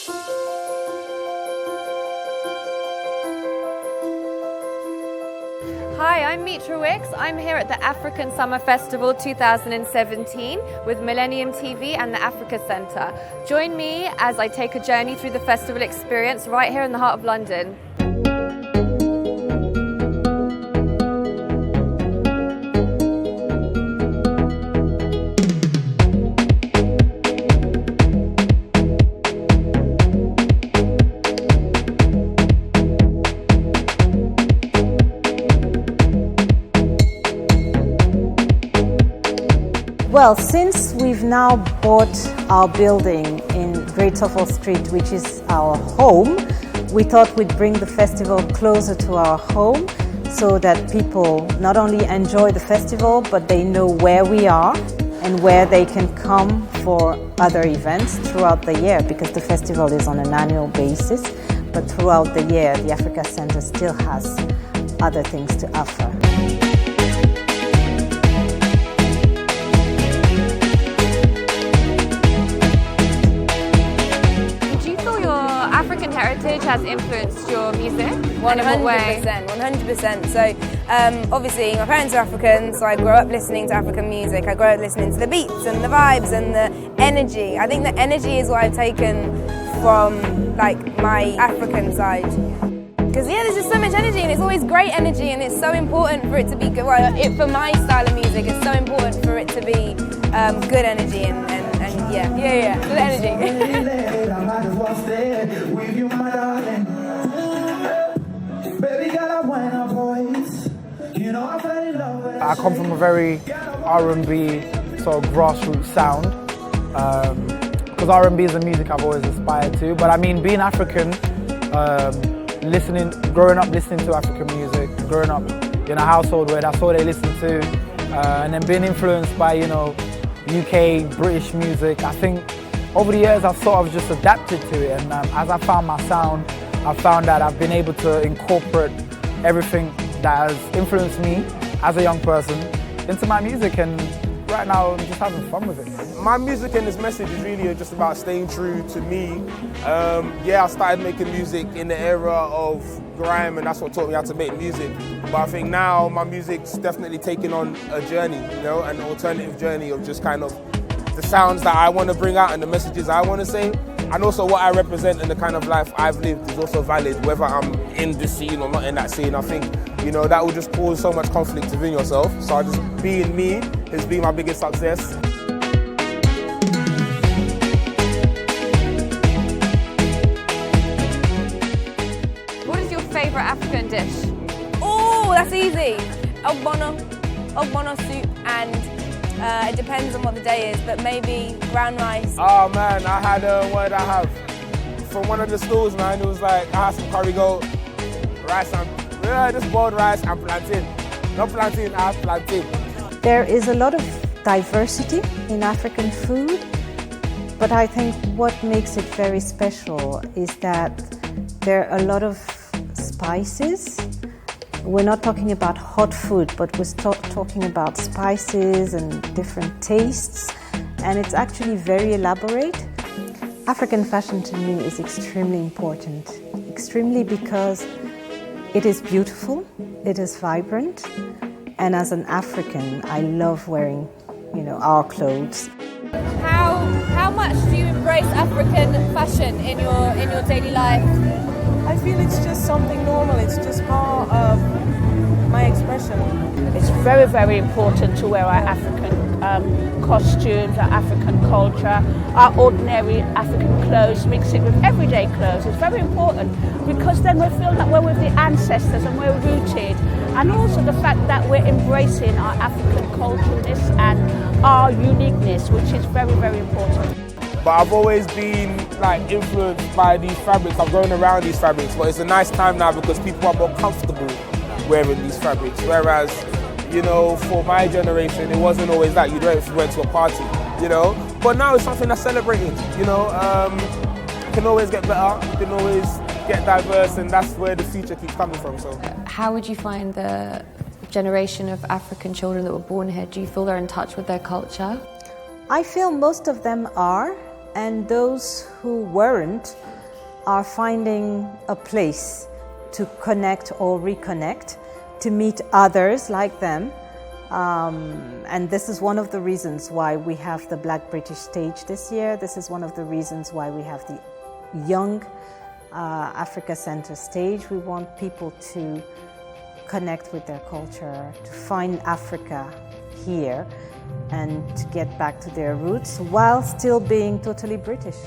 Hi, I'm Mitra Wicks. I'm here at the African Summer Festival 2017 with Millennium TV and the Africa Centre. Join me as I take a journey through the festival experience right here in the heart of London. Well, since we've now bought our building in Great Tophet Street, which is our home, we thought we'd bring the festival closer to our home so that people not only enjoy the festival, but they know where we are and where they can come for other events throughout the year, because the festival is on an annual basis, but throughout the year the Africa Centre still has other things to offer. African heritage has influenced your music? 100%. So obviously my parents are African, so I grew up listening to African music. I grew up listening to the beats and the vibes and the energy. I think the energy is what I've taken from like my African side. Because yeah, there's just so much energy and it's always great energy, and it's so important for it to be good. Well, for my style of music, it's so important for it to be good energy and yeah, good energy. I come from a very R&B sort of grassroots sound, because R&B is the music I've always aspired to. But I mean, being African, growing up listening to African music, growing up in a household where that's all they listen to, and then being influenced by, you know, UK, British music, I think over the years I've sort of just adapted to it, and as I found my sound, I found that I've been able to incorporate everything that has influenced me as a young person into my music, and right now I'm just having fun with it. My music and this message is really just about staying true to me. Yeah, I started making music in the era of grime, and that's what taught me how to make music. But I think now my music's definitely taking on a journey, you know, an alternative journey of just kind of the sounds that I want to bring out and the messages I want to say. And also what I represent and the kind of life I've lived is also valid, whether I'm in this scene or not in that scene. I think, you know, that will just cause so much conflict within yourself. So I just being me has been my biggest success. What is your favourite African dish? Oh, that's easy. Ogbono soup, and it depends on what the day is, but maybe brown rice. Oh man, I had what did I have? From one of the stores, man, it was like, I had some curry goat, rice and, just boiled rice and plantain. Not plantain, I have plantain. There is a lot of diversity in African food, but I think what makes it very special is that there are a lot of spices. We're not talking about hot food, but we're talking about spices and different tastes, and it's actually very elaborate. African fashion to me is extremely important, extremely because it is beautiful, it is vibrant, and as an African, I love wearing, you know, our clothes. How much do you embrace African fashion in your daily life? I feel it's just something normal, it's just part of my expression. It's very, very important to wear our African costumes, our African culture, our ordinary African clothes, mix it with everyday clothes. It's very important because then we feel that we're with the ancestors and we're rooted, and also the fact that we're embracing our African culturalness and our uniqueness, which is very, very important. But I've always been like influenced by these fabrics. I've grown around these fabrics, but it's a nice time now because people are more comfortable wearing these fabrics. Whereas, you know, for my generation, it wasn't always that. You'd wear it if you went to a party, you know. But now it's something that's celebrated, you know. It can always get better, it can always get diverse, and that's where the future keeps coming from. So, how would you find the generation of African children that were born here? Do you feel they're in touch with their culture? I feel most of them are, and those who weren't are finding a place to connect or reconnect, to meet others like them. And this is one of the reasons why we have the Black British stage this year. This is one of the reasons why we have the Young Africa Center stage. We want people to connect with their culture, to find Africa here, and to get back to their roots while still being totally British.